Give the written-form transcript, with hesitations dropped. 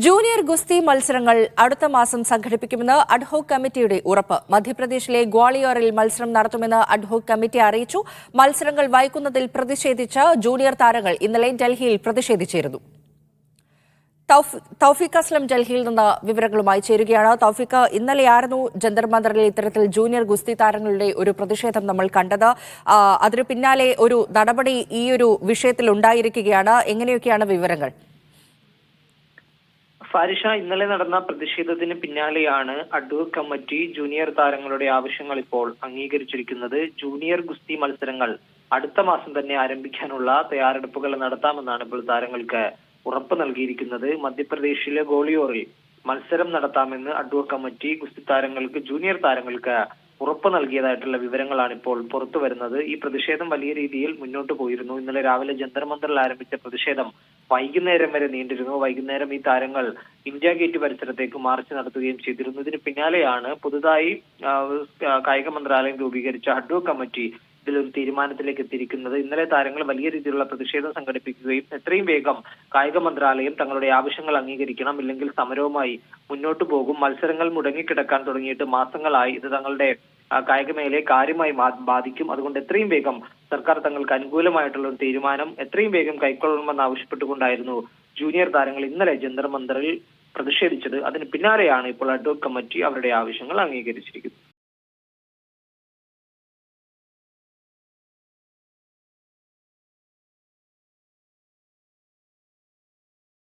Junior ഗുസ്തി മത്സരങ്ങൾ അടുത്ത മാസം സംഘടിപ്പിക്കുമെന്ന് അഡ്ഹോക് കമ്മിറ്റിയുടെ ഉറപ്പ്. മധ്യപ്രദേശിലെ ഗ്വാളിയോറിൽ മത്സരം നടത്തുമെന്ന് അഡ്ഹോക് കമ്മിറ്റി അറിയിച്ചു. മത്സരങ്ങൾ വൈകുന്നതിൽ പ്രതിഷേധിച്ച് ജൂനിയർ താരങ്ങൾ ഇന്നലെ ഡൽഹിയിൽ പ്രതിഷേധിച്ചിരുന്നു. തൗഫീഖ് അസ്ലം ഡൽഹിയിൽ നിന്ന് വിവരങ്ങളുമായി ചേരുകയാണ്. തൗഫീഖ്, ഇന്നലെയായിരുന്നു ജന്തർ മന്ദറിൽ ഇത്തരത്തിൽ ജൂനിയർ ഗുസ്തി താരങ്ങളുടെ ഒരു പ്രതിഷേധം നമ്മൾ കണ്ടത്. അതിനു പിന്നാലെ ഒരു നടപടി ഈ ഒരു വിഷയത്തിൽ ഉണ്ടായിരിക്കുകയാണ്. എങ്ങനെയൊക്കെയാണ് വിവരങ്ങൾ? ഫാരിഷ, ഇന്നലെ നടന്ന പ്രതിഷേധത്തിന് പിന്നാലെയാണ് അഡ്ഹോക് കമ്മിറ്റി ജൂനിയർ താരങ്ങളുടെ ആവശ്യങ്ങൾ ഇപ്പോൾ അംഗീകരിച്ചിരിക്കുന്നത്. ജൂനിയർ ഗുസ്തി മത്സരങ്ങൾ അടുത്ത മാസം തന്നെ ആരംഭിക്കാനുള്ള തയ്യാറെടുപ്പുകൾ നടത്താമെന്നാണ് ഇപ്പോൾ താരങ്ങൾക്ക് ഉറപ്പ് നൽകിയിരിക്കുന്നത്. മധ്യപ്രദേശിലെ ഗോളിയോറിൽ മത്സരം നടത്താമെന്ന് അഡ്ഹോക് കമ്മിറ്റി ഗുസ്തി താരങ്ങൾക്ക്, ജൂനിയർ താരങ്ങൾക്ക് ഉറപ്പ് നൽകിയതായിട്ടുള്ള വിവരങ്ങളാണ് ഇപ്പോൾ പുറത്തു വരുന്നത്. ഈ പ്രതിഷേധം വലിയ രീതിയിൽ മുന്നോട്ട് പോയിരുന്നു. ഇന്നലെ രാവിലെ ജന്തർ മന്ദറിൽ ആരംഭിച്ച പ്രതിഷേധം വൈകുന്നേരം വരെ നീണ്ടിരുന്നു. വൈകുന്നേരം ഈ താരങ്ങൾ ഇന്ത്യ ഗേറ്റ് പരിസരത്തേക്ക് മാർച്ച് നടത്തുകയും ചെയ്തിരുന്നു. ഇതിന് പിന്നാലെയാണ് പുതുതായി കായിക മന്ത്രാലയം രൂപീകരിച്ച അഡ്ഹോക് കമ്മിറ്റി ഇതിലൊരു തീരുമാനത്തിലേക്ക് എത്തിയിരിക്കുന്നത്. ഇന്നലെ താരങ്ങൾ വലിയ രീതിയിലുള്ള പ്രതിഷേധം സംഘടിപ്പിക്കുകയും എത്രയും വേഗം കായിക മന്ത്രാലയം തങ്ങളുടെ ആവശ്യങ്ങൾ അംഗീകരിക്കണം, ഇല്ലെങ്കിൽ സമരവുമായി മുന്നോട്ട് പോകും, മത്സരങ്ങൾ മുടങ്ങിക്കിടക്കാൻ തുടങ്ങിയിട്ട് മാസങ്ങളായി, ഇത് തങ്ങളുടെ കായിക മേഖലയെ കാര്യമായി ബാധിക്കും, അതുകൊണ്ട് എത്രയും വേഗം സർക്കാർ തങ്ങൾക്ക് അനുകൂലമായിട്ടുള്ള ഒരു തീരുമാനം എത്രയും വേഗം കൈക്കൊള്ളണമെന്ന് ആവശ്യപ്പെട്ടുകൊണ്ടായിരുന്നു ജൂനിയർ താരങ്ങൾ ഇന്നലെ ജന്തർ മന്ദറിൽ പ്രതിഷേധിച്ചത്. അതിന് പിന്നാലെയാണ് ഇപ്പോൾ അഡ്ഹോക് കമ്മിറ്റി അവരുടെ ആവശ്യങ്ങൾ അംഗീകരിച്ചിരിക്കുന്നത്.